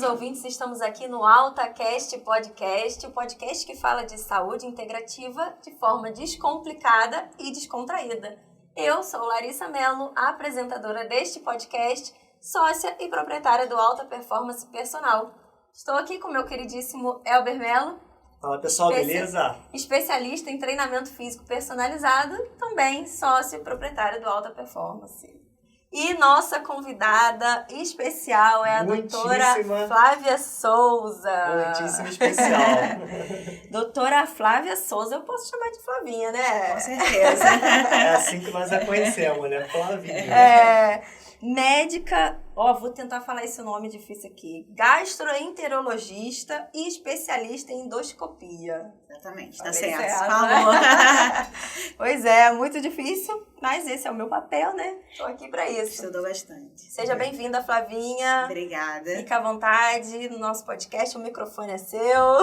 ouvintes, estamos aqui no AltaCast Podcast, o podcast que fala de saúde integrativa de forma descomplicada e descontraída. Eu sou Larissa Mello, a apresentadora deste podcast, sócia e proprietária do Alta Performance Personal. Estou aqui com meu queridíssimo Elber Mello. Fala pessoal, beleza? Especialista em treinamento físico personalizado, também sócio e proprietário do Alta Performance. E nossa convidada especial é a doutora Flávia Souza. Muitíssimo especial. Doutora Flávia Souza, eu posso chamar de Flavinha, né? Com certeza. É assim que nós a conhecemos, né? Flavinha. Médica, vou tentar falar esse nome difícil aqui. Gastroenterologista e especialista em endoscopia. Exatamente, tá certo. Falou. Pois é, muito difícil, mas esse é o meu papel, né? Estou aqui para isso. Estudou bastante. Seja bem-vinda, Flavinha. Obrigada. Fica à vontade no nosso podcast, o microfone é seu.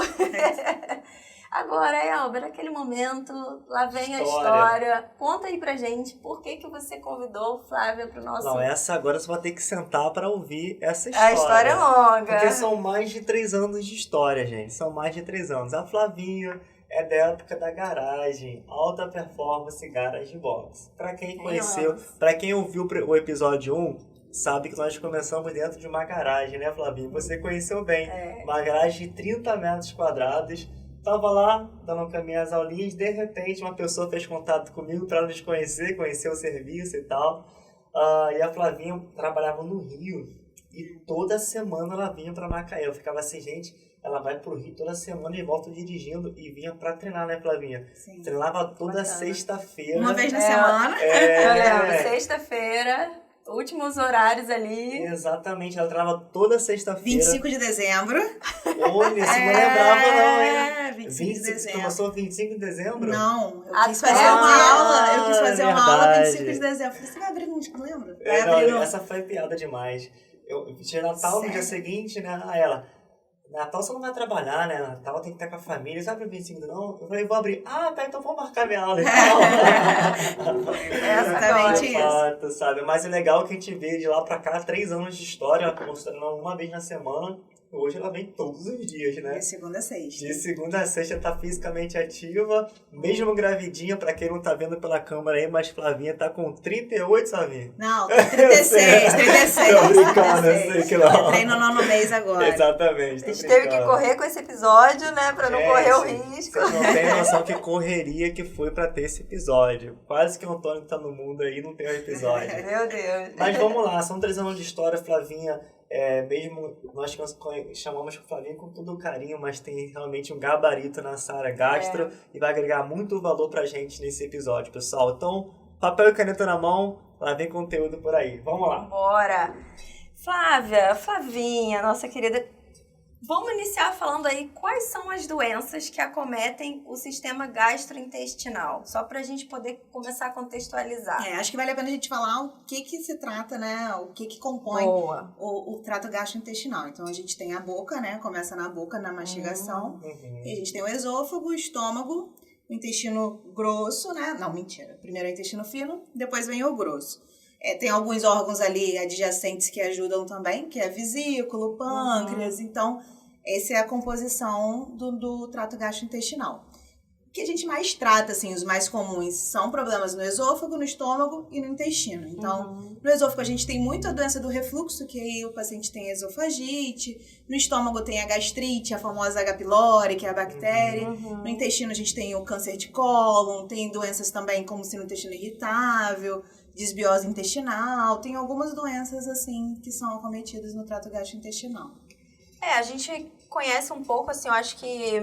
Agora, Elber, aquele momento, lá vem a história. Conta aí pra gente por que você convidou Flávia pro nosso... Não, essa agora você vai ter que sentar para ouvir essa história. A história é longa. Porque são mais de 3 anos de história, gente. São mais de 3 anos. A Flavinha é da época da garagem, Alta Performance Garage Box. Pra quem conheceu, pra quem ouviu o episódio 1, sabe que nós começamos dentro de uma garagem, né, Flavinha? Você conheceu bem. Uma garagem de 30 metros quadrados. Tava lá, dando caminho às aulinhas, de repente uma pessoa fez contato comigo para nos conhecer o serviço e tal. E a Flavinha trabalhava no Rio e toda semana ela vinha para Macaé. Eu ficava assim, gente, ela vai pro Rio toda semana e volta dirigindo e vinha para treinar, né, Flavinha? Sim. Treinava toda sexta-feira. Uma vez na semana. Eu lembro, sexta-feira. Últimos horários ali. Exatamente, ela treinava toda sexta-feira. 25 de dezembro. Olha, você não lembrava não, hein? 25 de dezembro. Começou 25 de dezembro? Não, eu quis fazer uma aula. Eu quis fazer uma aula 25 de dezembro. Falei, você vai abrir no não lembro? Essa foi piada demais. Eu tinha Natal no dia seguinte, né? Ela... Natal você não vai trabalhar, né? Natal tem que estar com a família. Você abre 25 não? Eu falei, vou abrir. Tá, então vou marcar minha aula e tal. É exatamente isso. Fato, sabe? Mas é legal que a gente vê de lá pra cá 3 anos de história, mostrando uma vez na semana. Hoje ela vem todos os dias, né? De segunda a sexta. De segunda a sexta tá fisicamente ativa, mesmo gravidinha, pra quem não tá vendo pela câmera aí, mas Flavinha tá com 38, Flavinha? Não, 36. Tô brincando, eu sei que não. Eu treino no 9º mês agora. Exatamente. A gente teve que correr com esse episódio, né, pra não correr o risco. Vocês não tem noção que correria que foi pra ter esse episódio. Quase que o Antônio tá no mundo aí e não tem o episódio. Meu Deus. Mas vamos lá, são 3 anos de história, Flavinha. Mesmo nós chamamos Flavinha com todo o carinho, mas tem realmente um gabarito nessa área gastro e vai agregar muito valor pra gente nesse episódio, pessoal. Então, papel e caneta na mão, lá vem conteúdo por aí. Vamos lá. Bora! Flavinha, nossa querida, vamos iniciar falando aí quais são as doenças que acometem o sistema gastrointestinal, só pra gente poder começar a contextualizar. Acho que vale a pena a gente falar o que se trata, né, o que compõe o trato gastrointestinal. Então, a gente tem a boca, né, começa na boca, na mastigação, e a gente tem o esôfago, o estômago, o intestino grosso, né, não, mentira, primeiro é o intestino fino, depois vem o grosso. Tem alguns órgãos ali adjacentes que ajudam também, que é a vesícula, o pâncreas. Então, essa é a composição do trato gastrointestinal. O que a gente mais trata, assim, os mais comuns, são problemas no esôfago, no estômago e no intestino. Então, no esôfago a gente tem muito a doença do refluxo, que aí o paciente tem esofagite. No estômago tem a gastrite, a famosa H. pylori, que é a bactéria. No intestino a gente tem o câncer de cólon, tem doenças também como sino intestino irritável, desbiose intestinal, tem algumas doenças, assim, que são acometidas no trato gastrointestinal. A gente conhece um pouco, assim, eu acho que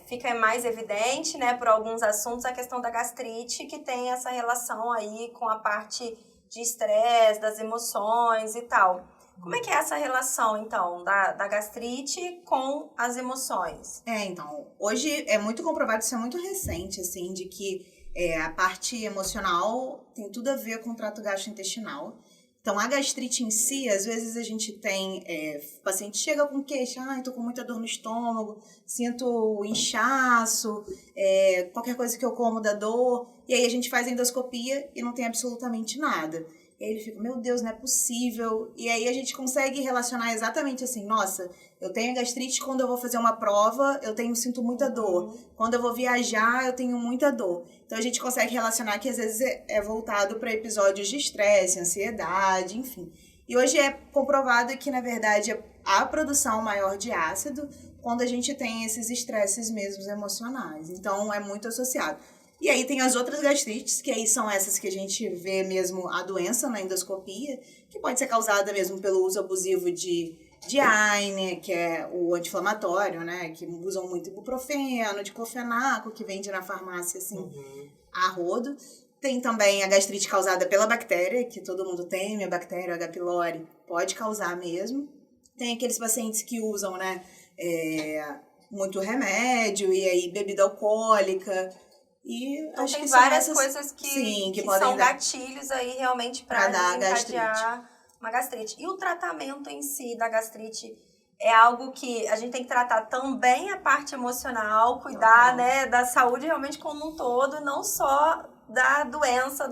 fica mais evidente, né, por alguns assuntos, a questão da gastrite, que tem essa relação aí com a parte de estresse, das emoções e tal. Como é que é essa relação, então, da gastrite com as emoções? Então, hoje é muito comprovado, isso é muito recente, assim, de que a parte emocional tem tudo a ver com o trato gastrointestinal. Então, a gastrite em si, às vezes a gente tem, o paciente chega com queixa, tô com muita dor no estômago, sinto inchaço, qualquer coisa que eu como dá dor, e aí a gente faz endoscopia e não tem absolutamente nada. Ele fica, meu Deus, não é possível. E aí a gente consegue relacionar exatamente assim, nossa, eu tenho gastrite quando eu vou fazer uma prova, sinto muita dor. Quando eu vou viajar, eu tenho muita dor. Então a gente consegue relacionar que às vezes é voltado para episódios de estresse, ansiedade, enfim. E hoje é comprovado que, na verdade, há produção maior de ácido quando a gente tem esses estresses mesmos emocionais. Então é muito associado. E aí tem as outras gastrites, que aí são essas que a gente vê mesmo a doença na endoscopia, que pode ser causada mesmo pelo uso abusivo de AINE, que é o anti-inflamatório, né? Que usam muito ibuprofeno, diclofenaco, que vende na farmácia, assim, a rodo. Tem também a gastrite causada pela bactéria, que todo mundo tem, a bactéria H. pylori pode causar mesmo. Tem aqueles pacientes que usam, né, muito remédio, e aí bebida alcoólica. E então acho tem que várias coisas que podem são gatilhos aí realmente para desencadear uma gastrite. E o tratamento em si da gastrite é algo que a gente tem que tratar também a parte emocional, cuidar, né, da saúde realmente como um todo, não só da doença,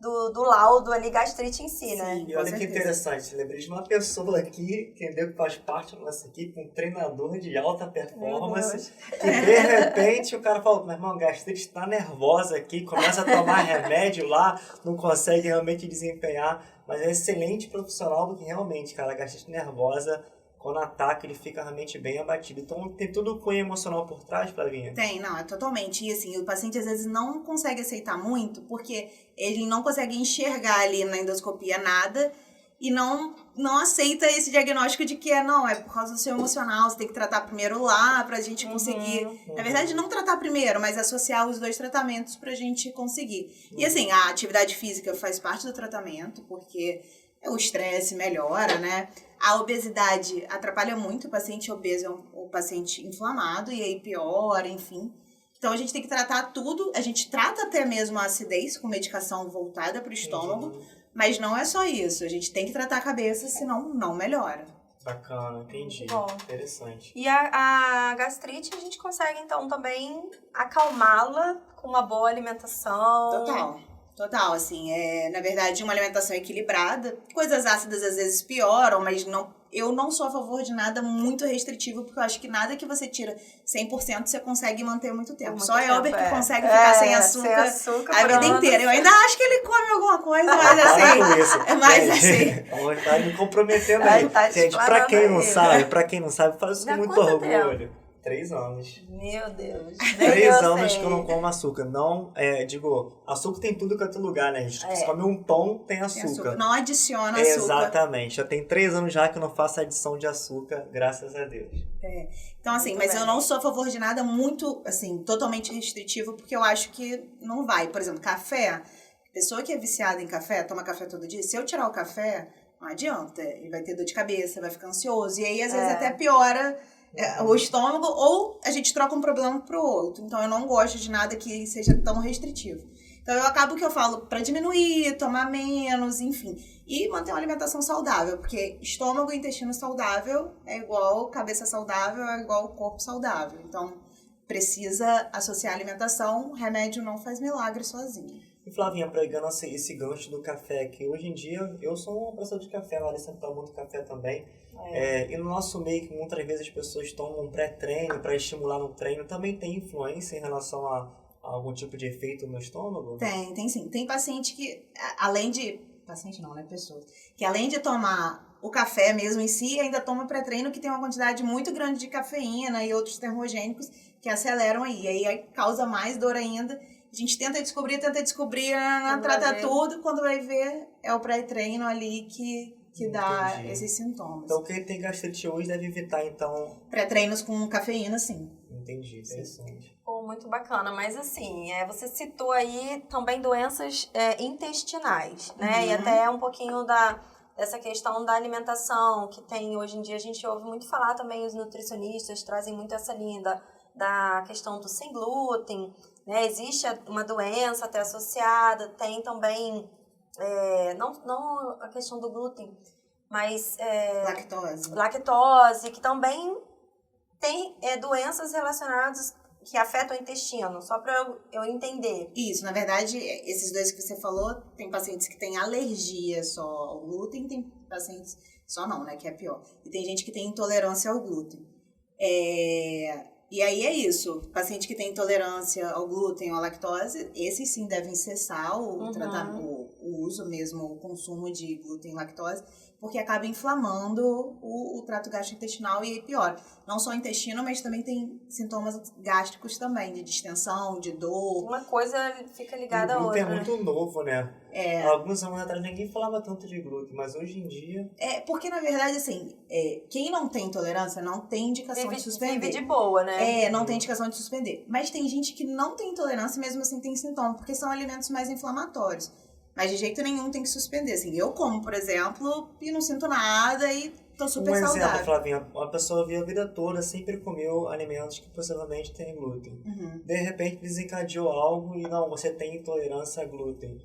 do laudo ali, gastrite em si, né? Sim, e olha que interessante, lembrei de uma pessoa aqui, entendeu, que faz parte da nossa equipe, um treinador de alta performance, que de repente o cara falou, meu irmão, gastrite tá nervosa aqui, começa a tomar remédio lá, não consegue realmente desempenhar, mas é excelente profissional, porque realmente, cara, a gastrite nervosa, quando ataca, ele fica realmente bem abatido. Então, tem tudo cunho emocional por trás, Flavinha? Tem, não, é totalmente. E assim, o paciente às vezes não consegue aceitar muito, porque ele não consegue enxergar ali na endoscopia nada e não aceita esse diagnóstico de que é por causa do seu emocional, você tem que tratar primeiro lá pra gente conseguir. Na verdade, não tratar primeiro, mas associar os dois tratamentos pra gente conseguir. E assim, a atividade física faz parte do tratamento, porque o estresse melhora, né? A obesidade atrapalha muito, o paciente obeso é o paciente inflamado, e aí piora, enfim. Então a gente tem que tratar tudo, a gente trata até mesmo a acidez com medicação voltada para o estômago, mas não é só isso, a gente tem que tratar a cabeça, senão não melhora. Bacana, entendi. Bom, interessante. E a gastrite a gente consegue então também acalmá-la com uma boa alimentação. Total, assim, na verdade, uma alimentação equilibrada. Coisas ácidas às vezes pioram, mas eu não sou a favor de nada muito restritivo, porque eu acho que nada que você tira 100% você consegue manter muito tempo. Só Elber que consegue ficar sem açúcar a vida inteira. Eu ainda acho que ele come alguma coisa, mas assim... Mas tá me comprometendo aí. Gente, pra quem não sabe, faz isso com muito orgulho. 3 anos. Meu Deus. 3 anos que eu não como açúcar. Não, açúcar tem tudo que é outro lugar, né? A gente come um pão, tem açúcar. Não adiciona açúcar. Exatamente. Já tem 3 anos já que eu não faço adição de açúcar, graças a Deus. Então, assim, mas eu não sou a favor de nada muito, assim, totalmente restritivo, porque eu acho que não vai. Por exemplo, café. Pessoa que é viciada em café, toma café todo dia. Se eu tirar o café, não adianta. Ele vai ter dor de cabeça, vai ficar ansioso. E aí, às vezes, até piora o estômago, ou a gente troca um problema pro outro. Então, eu não gosto de nada que seja tão restritivo. Então, eu acabo que eu falo pra diminuir, tomar menos, enfim. E manter uma alimentação saudável, porque estômago e intestino saudável é igual cabeça saudável, é igual corpo saudável. Então, precisa associar a alimentação, remédio não faz milagre sozinho. E Flavinha, pegando esse gancho do café, que hoje em dia eu sou uma pessoa de café, a Larissa toma muito café também. E no nosso meio, que muitas vezes as pessoas tomam um pré-treino para estimular no treino, também tem influência em relação a algum tipo de efeito no estômago? Tem sim. Tem paciente que, além de... Paciente não, né? Pessoas. Que além de tomar o café mesmo em si, ainda toma pré-treino que tem uma quantidade muito grande de cafeína e outros termogênicos que aceleram aí. Aí causa mais dor ainda. A gente tenta descobrir, trata tudo, quando vai ver é o pré-treino ali que dá esses sintomas. Então quem tem gastrite hoje deve evitar, então... Pré-treinos com cafeína, sim. Entendi, interessante. Muito bacana, mas assim, você citou aí também doenças intestinais, né? E até um pouquinho dessa questão da alimentação, que tem hoje em dia, a gente ouve muito falar também, os nutricionistas trazem muito essa linha da questão do sem glúten, né? Existe uma doença até associada, tem também, não a questão do glúten, mas... lactose, que também tem doenças relacionadas que afetam o intestino, só para eu entender. Isso, na verdade, esses dois que você falou, tem pacientes que têm alergia só ao glúten, tem pacientes, só não, né, que é pior. E tem gente que tem intolerância ao glúten. E aí é isso, paciente que tem intolerância ao glúten ou à lactose, esses sim devem cessar o uso mesmo, o consumo de glúten e lactose, porque acaba inflamando o trato gastrointestinal e aí piora. Não só o intestino, mas também tem sintomas gástricos também, de distensão, de dor. Uma coisa fica ligada à outra. O glúten é muito novo, né? Há alguns anos atrás ninguém falava tanto de glúten, mas hoje em dia... Porque na verdade, assim, quem não tem intolerância não tem indicação de suspender. Vive de boa, né? Não tem indicação de suspender. Mas tem gente que não tem intolerância e mesmo assim tem sintoma, porque são alimentos mais inflamatórios. Mas de jeito nenhum tem que suspender. Assim, eu como, por exemplo, e não sinto nada e tô super saudável. Um exemplo, Flavinha, uma pessoa a vida toda sempre comeu alimentos que possivelmente têm glúten. De repente desencadeou algo e não, você tem intolerância a glúten.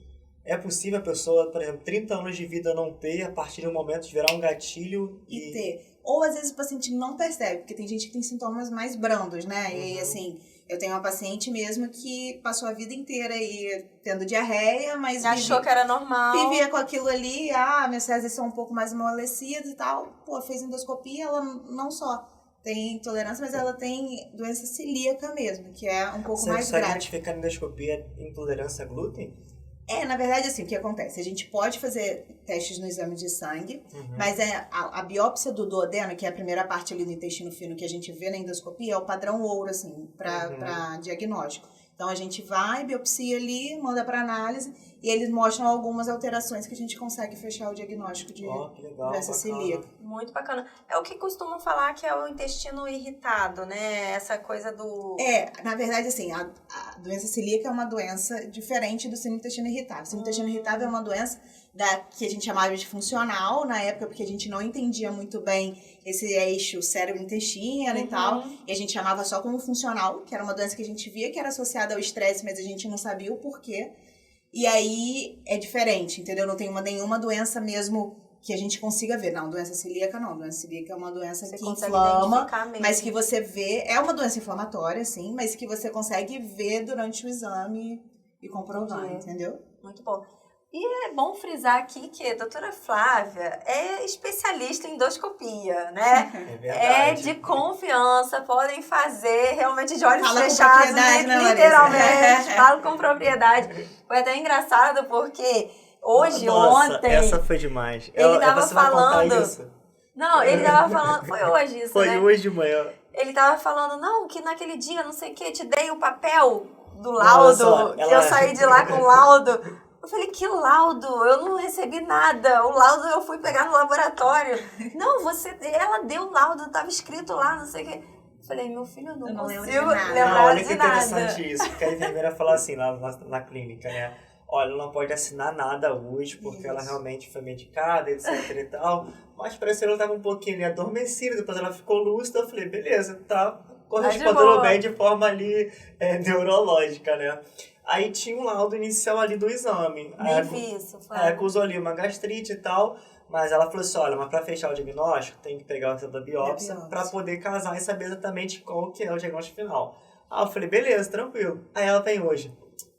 É possível a pessoa, por exemplo, 30 anos de vida não ter, a partir de um momento de virar um gatilho e ter. Ou às vezes o paciente não percebe, porque tem gente que tem sintomas mais brandos, né? E assim, eu tenho uma paciente mesmo que passou a vida inteira aí tendo diarreia, mas achou que era normal. Vivia com aquilo ali, minhas fezes são um pouco mais amolecidas e tal. Pô, fez endoscopia, ela não só tem intolerância, mas ela tem doença celíaca mesmo, que é um pouco mais grave. Você consegue identificar na endoscopia intolerância a glúten? Na verdade, assim, o que acontece? A gente pode fazer testes no exame de sangue, mas a biópsia do duodeno, que é a primeira parte ali do intestino fino que a gente vê na endoscopia, é o padrão ouro, assim, para diagnóstico. Então, a gente vai, biopsia ali, manda para análise, e eles mostram algumas alterações que a gente consegue fechar o diagnóstico de doença celíaca. Muito bacana. É o que costumam falar que é o intestino irritado, né? Essa coisa do... Na verdade, assim, a doença celíaca é uma doença diferente do síndrome do intestino irritável. O síndrome do intestino irritável é uma doença que a gente chamava de funcional na época, porque a gente não entendia muito bem esse eixo cérebro-intestino e tal, e a gente chamava só como funcional, que era uma doença que a gente via que era associada ao estresse, mas a gente não sabia o porquê. E aí é diferente, entendeu? Não tem nenhuma doença mesmo que a gente consiga ver. Não, doença celíaca não. Doença celíaca é uma doença que inflama, mas que você vê... É uma doença inflamatória, sim, mas que você consegue ver durante o exame e comprovar, entendeu? Muito bom. E é bom frisar aqui que a doutora Flávia é especialista em endoscopia, né? É verdade. De confiança, podem fazer realmente de olhos fechados, literalmente, falo com propriedade. Foi até engraçado porque ontem... essa foi demais. Ele tava falando... Não, ele tava falando... Foi hoje isso, Foi hoje de manhã. Ele tava falando, não, que naquele dia, não sei o que, te dei o papel do laudo, que eu saí de lá com o laudo. Eu falei, que laudo? Eu não recebi nada. O laudo eu fui pegar no laboratório. Não, ela deu o laudo, tava escrito lá, não sei o quê. Eu falei, meu filho, eu não consigo lembrar de nada. Olha que interessante isso, porque a enfermeira fala assim lá na clínica, né? Olha, ela não pode assinar nada hoje, porque ela realmente foi medicada, etc e tal. Mas pareceu que ela estava um pouquinho adormecida, depois ela ficou lúcida. Eu falei, beleza, tá correspondendo bem de forma ali neurológica, né? Aí tinha um laudo inicial ali do exame. Ela acusou ali uma gastrite e tal, mas ela falou assim, olha, mas para fechar o diagnóstico, tem que pegar o resultado da biópsia para poder casar e saber exatamente qual que é o diagnóstico final. Eu falei, beleza, tranquilo. Aí ela vem hoje.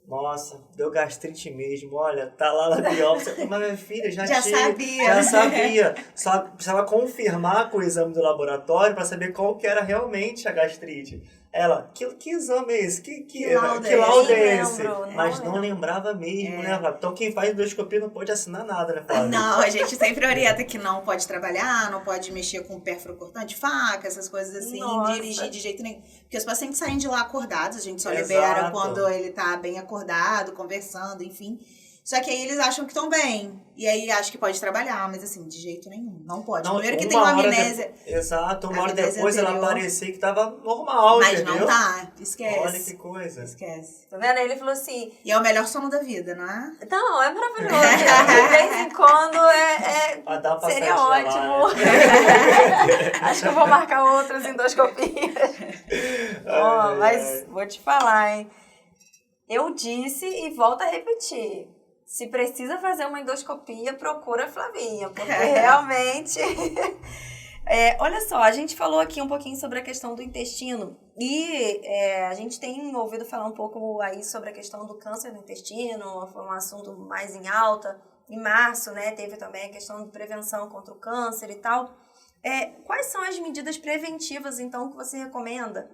Nossa, deu gastrite mesmo, olha, tá lá na biópsia. Mas minha filha já sabia. Só precisava confirmar com o exame do laboratório para saber qual que era realmente a gastrite. Ela, que exame é esse? Que laudo é esse? Mas não lembrava mesmo, né, Flávia? Então quem faz endoscopia não pode assinar nada, né, Flávia? Não, a gente sempre orienta que não pode trabalhar, não pode mexer com pérfuro cortante, faca, essas coisas assim, dirigir de jeito nenhum. Porque os pacientes saem de lá acordados, a gente só libera quando ele tá bem acordado, conversando, enfim. Só que aí eles acham que estão bem. E aí acham que pode trabalhar, mas assim, de jeito nenhum. Não pode. Primeiro que tem uma amnésia. Exato, uma hora depois ela parecia que tava normal, mas entendeu? não tá. Esquece. Olha que coisa. Esquece. Tá vendo? Ele falou assim... E é o melhor sono da vida, não é? Não, é maravilhoso. De vez em quando seria ótimo. Acho que eu vou marcar outras endoscopias. Mas vou te falar, hein? Eu disse e volto a repetir. Se precisa fazer uma endoscopia, procura a Flavinha, porque realmente Olha só, a gente falou aqui um pouquinho sobre a questão do intestino e a gente tem ouvido falar um pouco aí sobre a questão do câncer do intestino, foi um assunto mais em alta. Em março, né, teve também a questão de prevenção contra o câncer e tal. Quais são as medidas preventivas, então, que você recomenda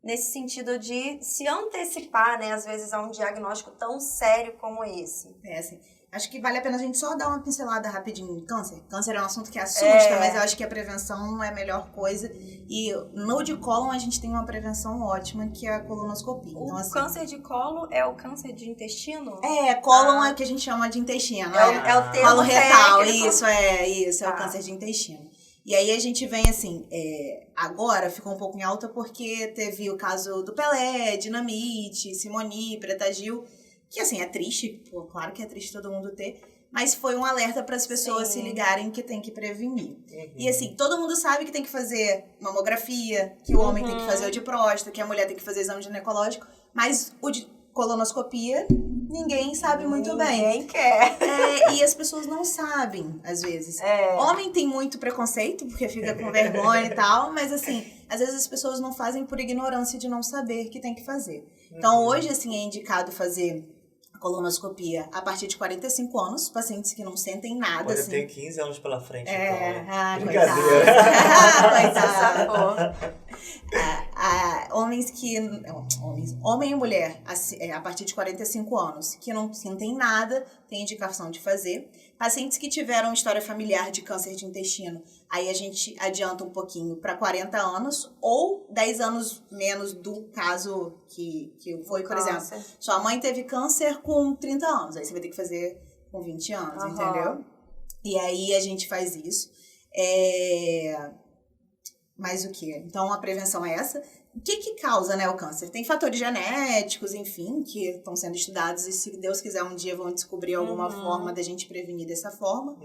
nesse sentido de se antecipar, né, às vezes, a um diagnóstico tão sério como esse? Assim, acho que vale a pena a gente só dar uma pincelada rapidinho em câncer. Câncer é um assunto que assusta, mas eu acho que a prevenção é a melhor coisa. E no de cólon a gente tem uma prevenção ótima, que é a colonoscopia. Então, o câncer de colo é o câncer de intestino? Cólon é o que a gente chama de intestino. É o termo colo retal, técnico. Isso, é o câncer de intestino. E aí a gente vem assim, agora ficou um pouco em alta porque teve o caso do Pelé, Dinamite, Simoni, Preta Gil, que assim, é triste, pô, claro que é triste todo mundo ter, mas foi um alerta para as pessoas se ligarem que tem que prevenir. E assim, todo mundo sabe que tem que fazer mamografia, que o homem tem que fazer o de próstata, que a mulher tem que fazer exame ginecológico, mas o de colonoscopia ninguém sabe muito bem. Ninguém quer. E as pessoas não sabem, às vezes. Homem tem muito preconceito, porque fica com vergonha e tal, mas assim, às vezes as pessoas não fazem por ignorância de não saber que tem que fazer. Então, hoje, assim, é indicado fazer colonoscopia a partir de 45 anos, pacientes que não sentem nada. Olha, assim. Eu tenho 15 anos pela frente, então. Brincadeira. Coitado. Homem e mulher, a partir de 45 anos, que não sentem nada, tem indicação de fazer. Pacientes que tiveram história familiar de câncer de intestino, aí a gente adianta um pouquinho para 40 anos ou 10 anos menos do caso que foi, por exemplo, sua mãe teve câncer com 30 anos, aí você vai ter que fazer com 20 anos, entendeu? E aí a gente faz isso. Mas o que? Então a prevenção é essa. O que causa, né, o câncer? Tem fatores genéticos, enfim, que estão sendo estudados e se Deus quiser um dia vão descobrir alguma forma da gente prevenir dessa forma.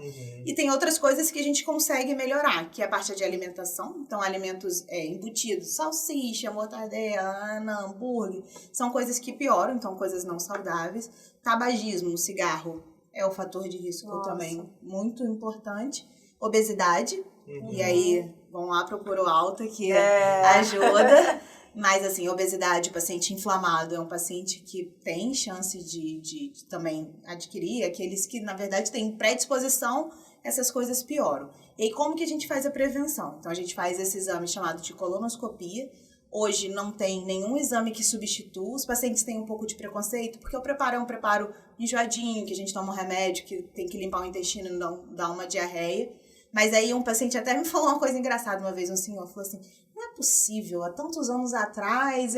E tem outras coisas que a gente consegue melhorar, que é a parte de alimentação. Então, alimentos embutidos, salsicha, mortadela, hambúrguer, são coisas que pioram, então coisas não saudáveis. Tabagismo, cigarro, é o fator de risco também muito importante. Obesidade, e aí vão lá, procura alta que ajuda. Mas assim, obesidade, paciente inflamado é um paciente que tem chance de também adquirir. Aqueles que, na verdade, têm predisposição, essas coisas pioram. E aí, como que a gente faz a prevenção? Então, a gente faz esse exame chamado de colonoscopia. Hoje não tem nenhum exame que substitua. Os pacientes têm um pouco de preconceito, porque o preparo é um preparo enjoadinho, que a gente toma um remédio, que tem que limpar o intestino e não dar uma diarreia. Mas aí um paciente até me falou uma coisa engraçada uma vez, um senhor falou assim, não é possível, há tantos anos atrás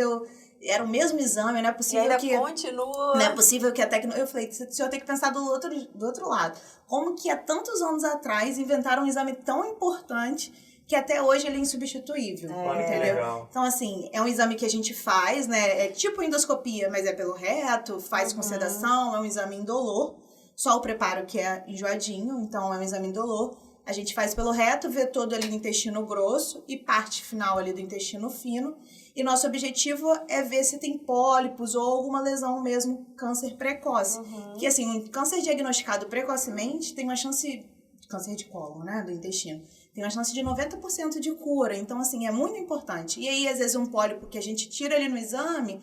era o mesmo exame, não é possível e ainda que... continua. Não é possível que a tecnologia... Eu falei, o senhor tem que pensar do outro lado. Como que há tantos anos atrás inventaram um exame tão importante que até hoje ele é insubstituível, entendeu? Legal. Então, assim, é um exame que a gente faz, né? É tipo endoscopia, mas é pelo reto, faz com sedação, é um exame indolor. Só o preparo que é enjoadinho, então é um exame indolor. A gente faz pelo reto, vê todo ali o intestino grosso e parte final ali do intestino fino. E nosso objetivo é ver se tem pólipos ou alguma lesão mesmo, câncer precoce. Que assim, um câncer diagnosticado precocemente tem uma chance, câncer de cólon, né, do intestino, tem uma chance de 90% de cura. Então, assim, é muito importante. E aí, às vezes, um pólipo que a gente tira ali no exame,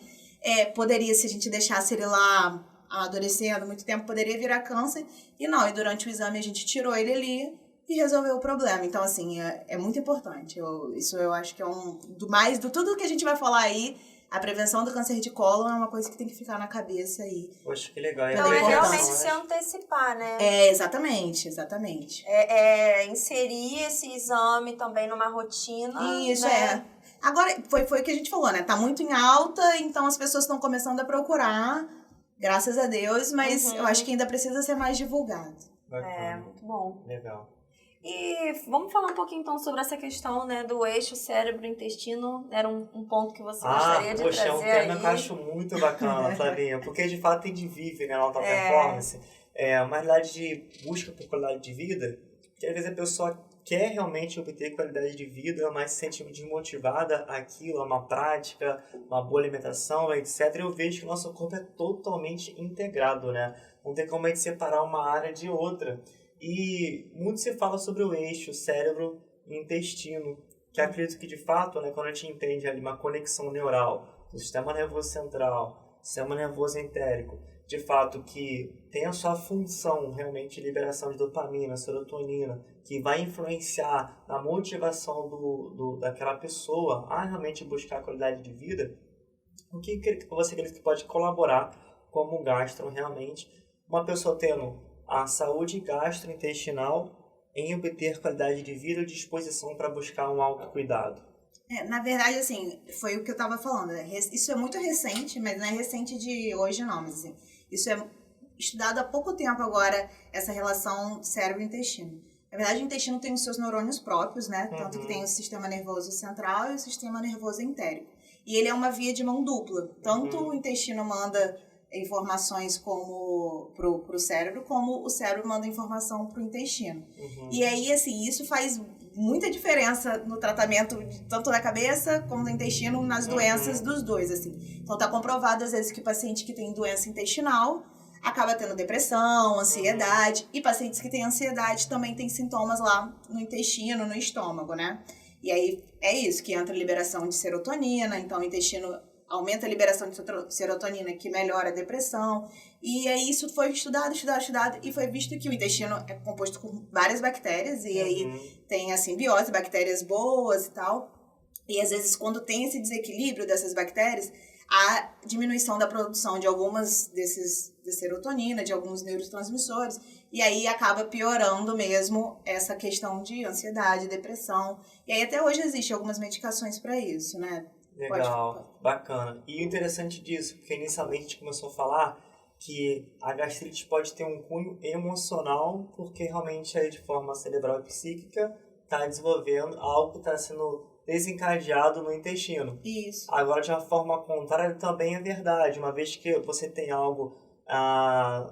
poderia, se a gente deixasse ele lá amadurecendo muito tempo, poderia virar câncer. E não, e durante o exame a gente tirou ele ali e resolveu o problema. Então, assim, é muito importante. Isso eu acho que é do tudo que a gente vai falar aí, a prevenção do câncer de cólon é uma coisa que tem que ficar na cabeça aí. Poxa, que legal. Então, realmente se antecipar, né? Exatamente. Inserir esse exame também numa rotina. Isso, né? Agora, foi o que a gente falou, né? Tá muito em alta, então as pessoas estão começando a procurar, graças a Deus, mas eu acho que ainda precisa ser mais divulgado. Bacana. Muito bom. Legal. E vamos falar um pouquinho então sobre essa questão, né, do eixo cérebro-intestino. Era um ponto que você gostaria de trazer. É um tema que eu acho muito bacana, Flavinha, porque de fato tem de viver, né, na alta performance. Uma realidade de busca por qualidade de vida, que às vezes a pessoa quer realmente obter qualidade de vida, mas se sente desmotivada àquilo, a uma prática, uma boa alimentação, etc. Eu vejo que o nosso corpo é totalmente integrado, né? Não tem como a gente separar uma área de outra. E muito se fala sobre o eixo cérebro e intestino, que acredito que de fato, né, quando a gente entende ali uma conexão neural do sistema nervoso central, sistema nervoso entérico, de fato que tem a sua função realmente de liberação de dopamina, serotonina, que vai influenciar na motivação daquela pessoa a realmente buscar a qualidade de vida, o que você acredita que pode colaborar como um gastro realmente, uma pessoa tendo a saúde gastrointestinal em obter qualidade de vida e disposição para buscar um autocuidado? Na verdade, assim, foi o que eu estava falando. Isso é muito recente, mas não é recente de hoje, não. Mas, assim, isso é estudado há pouco tempo agora, essa relação cérebro-intestino. Na verdade, o intestino tem os seus neurônios próprios, né? Tanto que tem o sistema nervoso central e o sistema nervoso entérico. E ele é uma via de mão dupla. Tanto o intestino manda informações como pro cérebro, como o cérebro manda informação pro intestino. E aí, assim, isso faz muita diferença no tratamento tanto da cabeça como do intestino, nas doenças dos dois, assim. Então, tá comprovado, às vezes, que paciente que tem doença intestinal acaba tendo depressão, ansiedade, e pacientes que têm ansiedade também têm sintomas lá no intestino, no estômago, né? E aí, é isso, que entra a liberação de serotonina, então o intestino aumenta a liberação de serotonina, que melhora a depressão. E aí isso foi estudado, e foi visto que o intestino é composto por várias bactérias, e aí tem a simbiose, bactérias boas e tal. E às vezes, quando tem esse desequilíbrio dessas bactérias, a diminuição da produção de algumas de serotonina, de alguns neurotransmissores, e aí acaba piorando mesmo essa questão de ansiedade, depressão. E aí até hoje existem algumas medicações para isso, né? Legal, bacana. E o interessante disso, porque inicialmente a gente começou a falar que a gastrite pode ter um cunho emocional, porque realmente aí de forma cerebral e psíquica está desenvolvendo algo que está sendo desencadeado no intestino. Isso. Agora, de uma forma contrária, também é verdade. Uma vez que você tem algo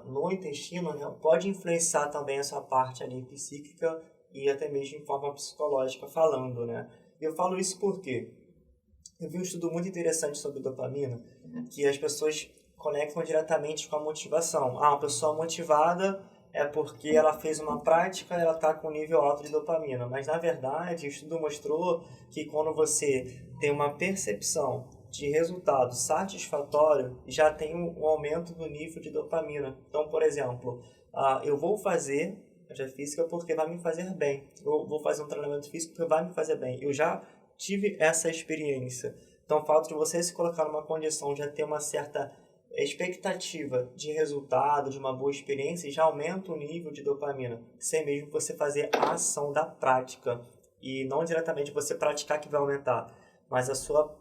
no intestino, né, pode influenciar também essa parte ali psíquica e até mesmo de forma psicológica falando, né? Eu falo isso porque eu vi um estudo muito interessante sobre dopamina, que as pessoas conectam diretamente com a motivação. Uma pessoa motivada é porque ela fez uma prática e ela está com um nível alto de dopamina. Mas, na verdade, o estudo mostrou que quando você tem uma percepção de resultado satisfatório, já tem um aumento do nível de dopamina. Então, por exemplo, eu vou fazer atividade física porque vai me fazer bem. Eu vou fazer um treinamento físico porque vai me fazer bem. Eu já tive essa experiência. Então, o fato de você se colocar numa condição de já ter uma certa expectativa de resultado, de uma boa experiência, já aumenta o nível de dopamina, sem mesmo você fazer a ação da prática. E não diretamente você praticar que vai aumentar, mas a sua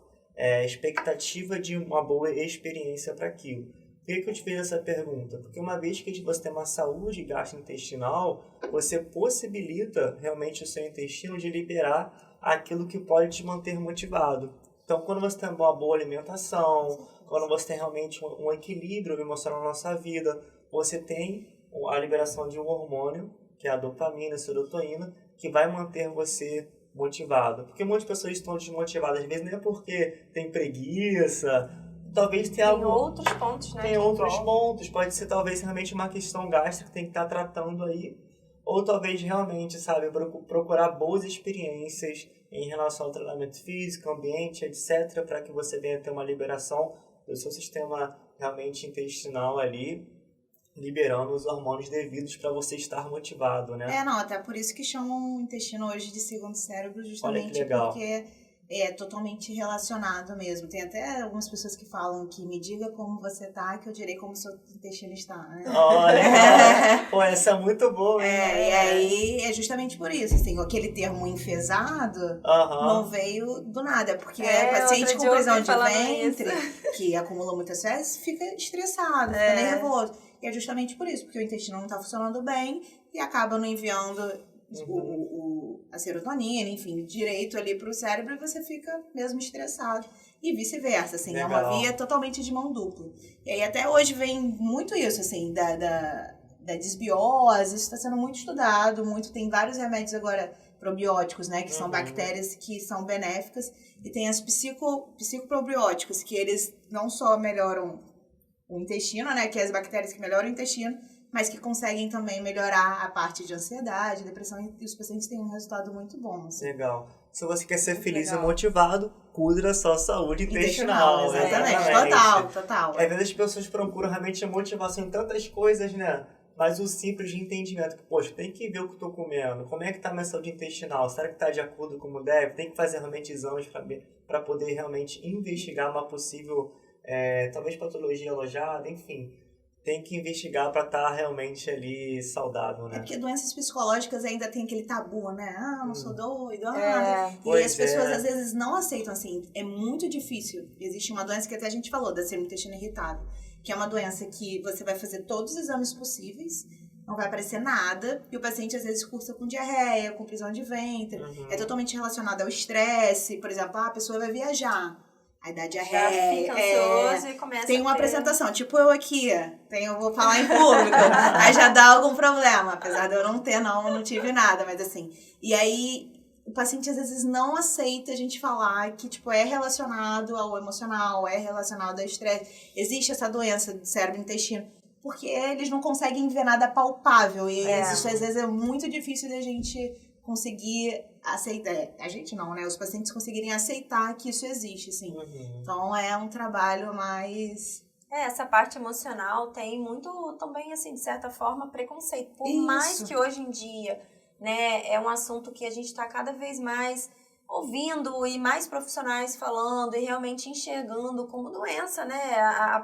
expectativa de uma boa experiência para aquilo. Por que eu te fiz essa pergunta? Porque uma vez que você tem uma saúde gastrointestinal, você possibilita realmente o seu intestino de liberar aquilo que pode te manter motivado. Então, quando você tem uma boa alimentação, quando você tem realmente um equilíbrio emocional na nossa vida, você tem a liberação de um hormônio, que é a dopamina, a serotonina, que vai manter você motivado. Porque muitas pessoas estão desmotivadas, às vezes não é porque tem preguiça, talvez tenha tem outros pontos, né? Tem outros pontos, pode ser talvez realmente uma questão gástrica que tem que estar tratando aí, ou talvez realmente, sabe, procurar boas experiências em relação ao treinamento físico, ambiente, etc., para que você venha ter uma liberação do seu sistema realmente intestinal ali, liberando os hormônios devidos para você estar motivado, né? Até por isso que chamam o intestino hoje de segundo cérebro, justamente porque é totalmente relacionado mesmo. Tem até algumas pessoas que falam que me diga como você tá, que eu direi como o seu intestino está, né? Olha, pô, essa é muito boa, hein? E aí é justamente por isso, assim, aquele termo enfesado não veio do nada, porque paciente com prisão de ventre, que acumula muitas fezes, fica estressado, fica nervoso. E é justamente por isso, porque o intestino não está funcionando bem e acaba não enviando a serotonina, enfim, direito ali para o cérebro, e você fica mesmo estressado. E vice-versa, assim, é uma via totalmente de mão dupla. E aí até hoje vem muito isso, assim, da desbiose, isso está sendo muito estudado, tem vários remédios agora probióticos, né, que são bactérias que são benéficas, e tem as psicoprobióticos, que eles não só melhoram o intestino, né, que é as bactérias que melhoram o intestino, mas que conseguem também melhorar a parte de ansiedade, depressão, e os pacientes têm um resultado muito bom. Assim. Legal. Se você quer ser feliz e motivado, cuide da sua saúde intestinal. Exatamente. Total. Às vezes as pessoas procuram realmente motivação em tantas coisas, né? Mas o simples de entendimento, que, poxa, tem que ver o que eu tô comendo, como é que tá a minha saúde intestinal, será que tá de acordo com como deve? Tem que fazer realmente exames para poder realmente investigar uma possível, talvez patologia alojada, enfim. Tem que investigar para estar realmente ali saudável, né? É porque doenças psicológicas ainda tem aquele tabu, né? Ah, não sou doido, E as pessoas às vezes não aceitam, assim, é muito difícil. Existe uma doença que até a gente falou, da síndrome do intestino irritável, que é uma doença que você vai fazer todos os exames possíveis, não vai aparecer nada, e o paciente às vezes cursa com diarreia, com prisão de ventre, é totalmente relacionado ao estresse, por exemplo, a pessoa vai viajar, aí dá diarreia, já fica ansioso e começa tem uma apresentação, tipo eu aqui, eu vou falar em público, aí já dá algum problema, apesar de eu não tive nada, mas assim, e aí o paciente às vezes não aceita a gente falar que tipo, é relacionado ao emocional, é relacionado ao estresse, existe essa doença do cérebro e intestino, porque eles não conseguem ver nada palpável, e isso às vezes é muito difícil da gente conseguir aceitar, a gente não, né? Os pacientes conseguirem aceitar que isso existe, assim. Então é um trabalho mais... Essa parte emocional tem muito também, assim, de certa forma, preconceito. Por mais que hoje em dia, né, é um assunto que a gente está cada vez mais ouvindo e mais profissionais falando e realmente enxergando como doença, né?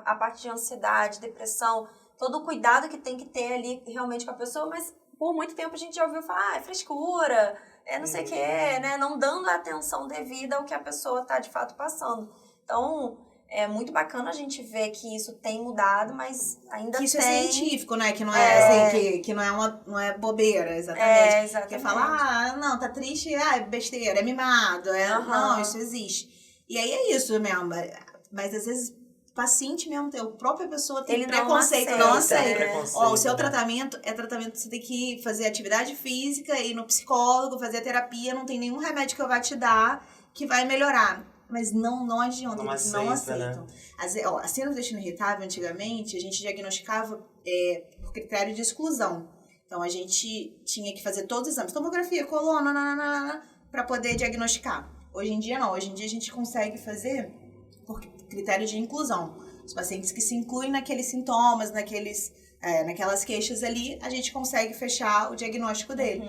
A parte de ansiedade, depressão, todo o cuidado que tem que ter ali realmente com a pessoa, mas por muito tempo a gente já ouviu falar, é frescura, não sei o quê, né? Não dando a atenção devida ao que a pessoa está de fato passando. Então, é muito bacana a gente ver que isso tem mudado, mas ainda que isso tem... é científico, né? Que não é assim, que não é bobeira, exatamente. Exatamente. Que falar, não, tá triste, é besteira, é mimado, não, isso existe. E aí é isso mesmo, mas às vezes o paciente mesmo, a própria pessoa tem preconceito, não aceita. O seu tratamento é tratamento, você tem que fazer atividade física, ir no psicólogo, fazer terapia, não tem nenhum remédio que eu vou te dar que vai melhorar. Mas não adianta, eles não aceitam. Né? A síndrome do intestino irritável, antigamente, a gente diagnosticava por critério de exclusão. Então, a gente tinha que fazer todos os exames, tomografia, coluna, para poder diagnosticar. Hoje em dia, não. Hoje em dia, a gente consegue fazer por critério de inclusão. Os pacientes que se incluem naqueles sintomas, naquelas queixas ali, a gente consegue fechar o diagnóstico dele.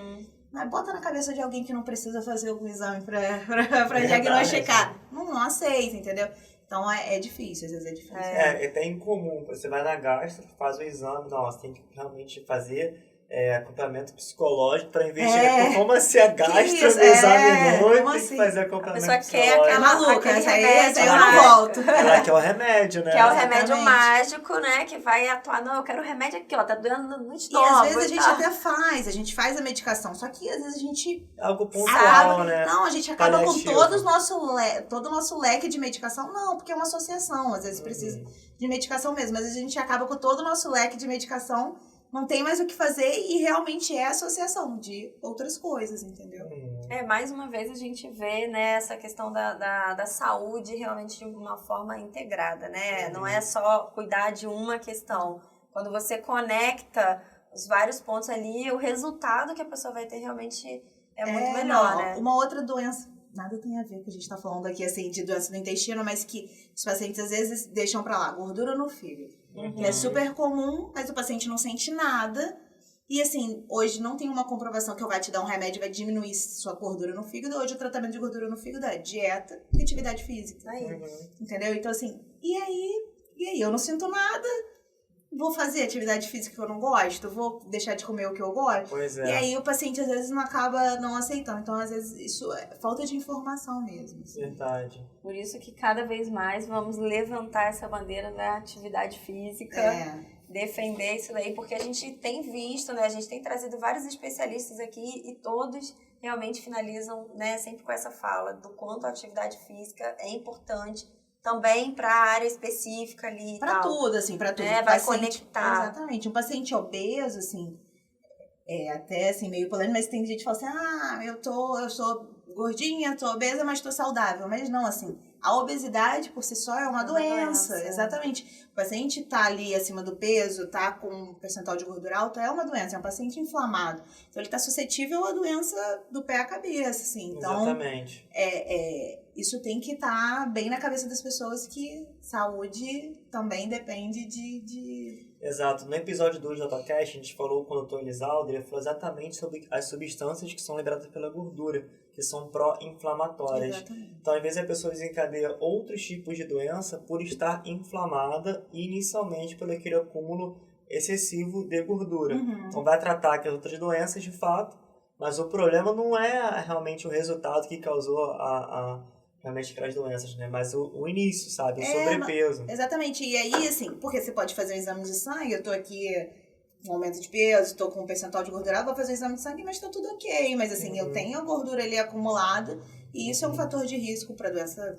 Mas bota na cabeça de alguém que não precisa fazer algum exame pra diagnosticar. Não aceita, entendeu? Então é difícil, às vezes é difícil. É até incomum. Você vai na gastro, faz o exame, você tem que realmente fazer acompanhamento psicológico para investigar. Como assim a gastro me examinou e tem que fazer acompanhamento psicológico? A pessoa quer aquela maluca, essa aí eu não volto. Ela quer o remédio, né? Que é o remédio mágico, né? Que vai atuar, não, eu quero o remédio aqui, ó, tá doendo no estômago. E às vezes a gente até faz, a gente faz a medicação, só que às vezes a gente... Algo pontual, né? Não, a gente acaba com todo o nosso leque de medicação, não, porque é uma associação, às vezes precisa de medicação mesmo, mas a gente acaba com todo o nosso leque de medicação, não tem mais o que fazer e realmente é associação de outras coisas, entendeu? Mais uma vez a gente vê, né, essa questão da saúde realmente de uma forma integrada, né? Não é só cuidar de uma questão. Quando você conecta os vários pontos ali, o resultado que a pessoa vai ter realmente é muito melhor, né? Uma outra doença, nada tem a ver com o que a gente tá falando aqui, assim, de doença do intestino, mas que os pacientes às vezes deixam pra lá, gordura no fígado. Que é super comum, mas o paciente não sente nada. E assim, hoje não tem uma comprovação que eu vai te dar um remédio e vai diminuir sua gordura no fígado. Hoje o tratamento de gordura no fígado é dieta e atividade física. Entendeu? Então assim, e aí? Eu não sinto nada. Vou fazer atividade física que eu não gosto? Vou deixar de comer o que eu gosto? Pois é. E aí o paciente às vezes não acaba não aceitando. Então às vezes isso é falta de informação mesmo. Assim. Verdade. Por isso que cada vez mais vamos levantar essa bandeira da atividade física, defender isso daí, porque a gente tem visto, né, a gente tem trazido vários especialistas aqui e todos realmente finalizam, né, sempre com essa fala do quanto a atividade física é importante também para a área específica ali. Para tudo, assim, para tudo. Vai conectar. Exatamente. Um paciente obeso, assim, até assim, meio polêmico, mas tem gente que fala assim, eu sou gordinha, tô obesa, mas tô saudável. Mas não, assim, a obesidade por si só é uma doença. Exatamente. O paciente tá ali acima do peso, tá com um percentual de gordura alto, é uma doença, é um paciente inflamado. Então ele tá suscetível à doença do pé à cabeça, assim. Então, exatamente. Isso tem que estar bem na cabeça das pessoas, que saúde também depende de... Exato. No episódio 2 do AutoCast, a gente falou com o Dr. Elisaldo, ele falou exatamente sobre as substâncias que são liberadas pela gordura, que são pró-inflamatórias. Exatamente. Então, às vezes, a pessoa desencadeia outros tipos de doença por estar inflamada inicialmente pelo aquele acúmulo excessivo de gordura. Então, vai tratar aquelas outras doenças, de fato, mas o problema não é realmente o resultado que causou realmente aquelas doenças, né? Mas o início, sabe? O sobrepeso. Exatamente. E aí, assim, porque você pode fazer um exame de sangue, eu tô aqui com aumento de peso, tô com um percentual de gordura, vou fazer um exame de sangue, mas tá tudo ok. Mas assim, eu tenho a gordura ali acumulada, e isso é um fator de risco para doença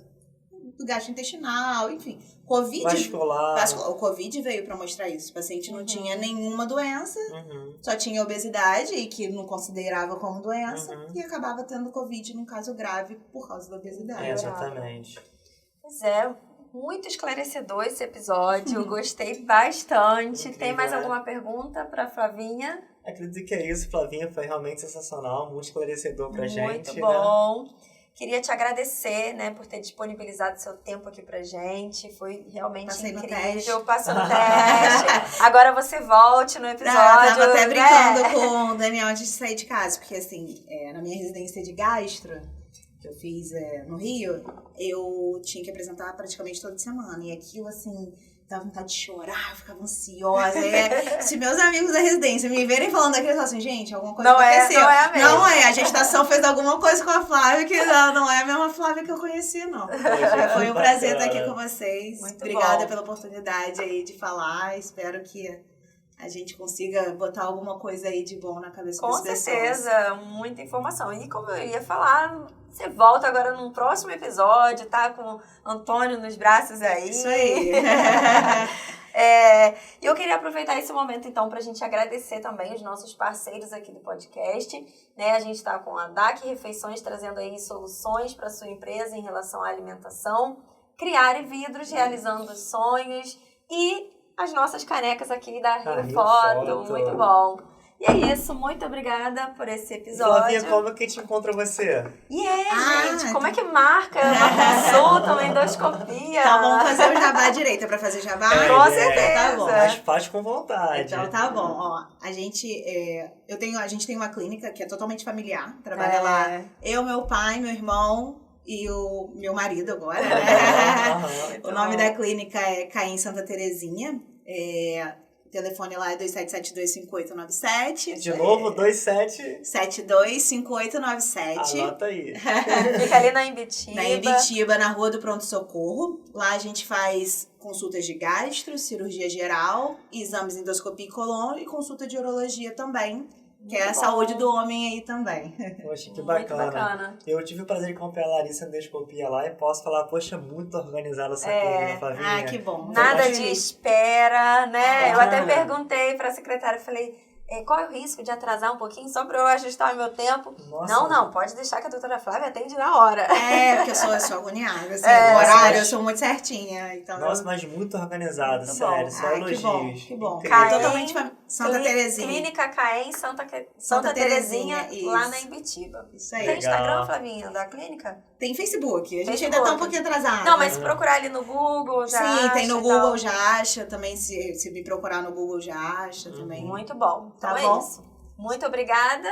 do gastrointestinal, enfim. Vascular. O Covid veio para mostrar isso. O paciente não tinha nenhuma doença, só tinha obesidade, e que não considerava como doença, e acabava tendo Covid num caso grave por causa da obesidade. Exatamente. Pois é, muito esclarecedor esse episódio, gostei bastante. Incrível, tem mais alguma pergunta para Flavinha? Acredito que é isso, Flavinha, foi realmente sensacional, muito esclarecedor pra gente. Muito bom. Né? Queria te agradecer, né, por ter disponibilizado seu tempo aqui pra gente. Foi realmente incrível. Passou no teste. Agora você volte no episódio. Eu tava até brincando com o Daniel antes de sair de casa, porque assim, na minha residência de gastro, que eu fiz no Rio, eu tinha que apresentar praticamente toda semana. E aquilo, assim, dava vontade de chorar, eu ficava ansiosa. Se meus amigos da residência me verem falando daquilo, eu falo assim, gente, alguma coisa aconteceu. Não é a mesma. Não é, a gestação fez alguma coisa com a Flávia, que não é a mesma Flávia que eu conheci, não. Foi um prazer estar aqui com vocês. Muito Obrigada bom. pela oportunidade aí de falar. Espero que a gente consiga botar alguma coisa aí de bom na cabeça das pessoas. Com certeza, muita informação. E como eu ia falar, você volta agora num próximo episódio, tá? Com Antônio nos braços aí. Isso aí. E eu queria aproveitar esse momento, então, pra gente agradecer também os nossos parceiros aqui do podcast. Né? A gente tá com a DAC Refeições, trazendo aí soluções para sua empresa em relação à alimentação. Criare Vidros, realizando sonhos. E as nossas canecas aqui da Rio Foto. Muito bom. E é isso, muito obrigada por esse episódio. Flavinha, como que a gente encontra você? Gente, como é que marca uma consulta, uma endoscopia? Então vamos fazer o jabá direito. É pra fazer jabá? Com certeza. Tá bom. Mas faz com vontade. Então tá bom. Ó, a gente tem uma clínica que é totalmente familiar. Trabalha lá eu, meu pai, meu irmão e o meu marido agora, né? O nome da clínica é Caim Santa Terezinha. O telefone lá é 27725897. De novo, 725897. Anota aí. Fica ali na Imbitiba. Na Imbitiba, na Rua do Pronto Socorro. Lá a gente faz consultas de gastro, cirurgia geral, exames de endoscopia e colon e consulta de urologia também. Que é a saúde do homem aí também. Poxa, que bacana. Muito bacana. Eu tive o prazer de acompanhar a Larissa endoscopia lá e posso falar, poxa, muito organizada essa clínica, Flavinha. Ah, que bom. Nada de espera, né? Eu até perguntei pra secretária, falei, qual é o risco de atrasar um pouquinho só pra eu ajustar o meu tempo? Nossa. Não, pode deixar que a doutora Flávia atende na hora. Porque eu sou agoniada, assim, o horário, eu sou muito certinha. Então nossa, mas muito organizada, sério, só elogios. Que bom. Incrível. Totalmente Santa Terezinha. Clínica Caém, Santa Terezinha, lá na Imbitiba. Isso aí. Tem Instagram, Flavinha, da clínica? Tem Facebook. A gente ainda tá um pouquinho atrasada. Não, mas se procurar ali no Google, já Sim, acha. tem no Google, já acha. Também, se me procurar no Google, já acha também. Muito bom. Então Tá é bom? isso. Muito obrigada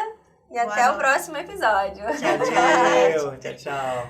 e Boa até o noite. próximo episódio. Tchau, tchau. Valeu, tchau, tchau.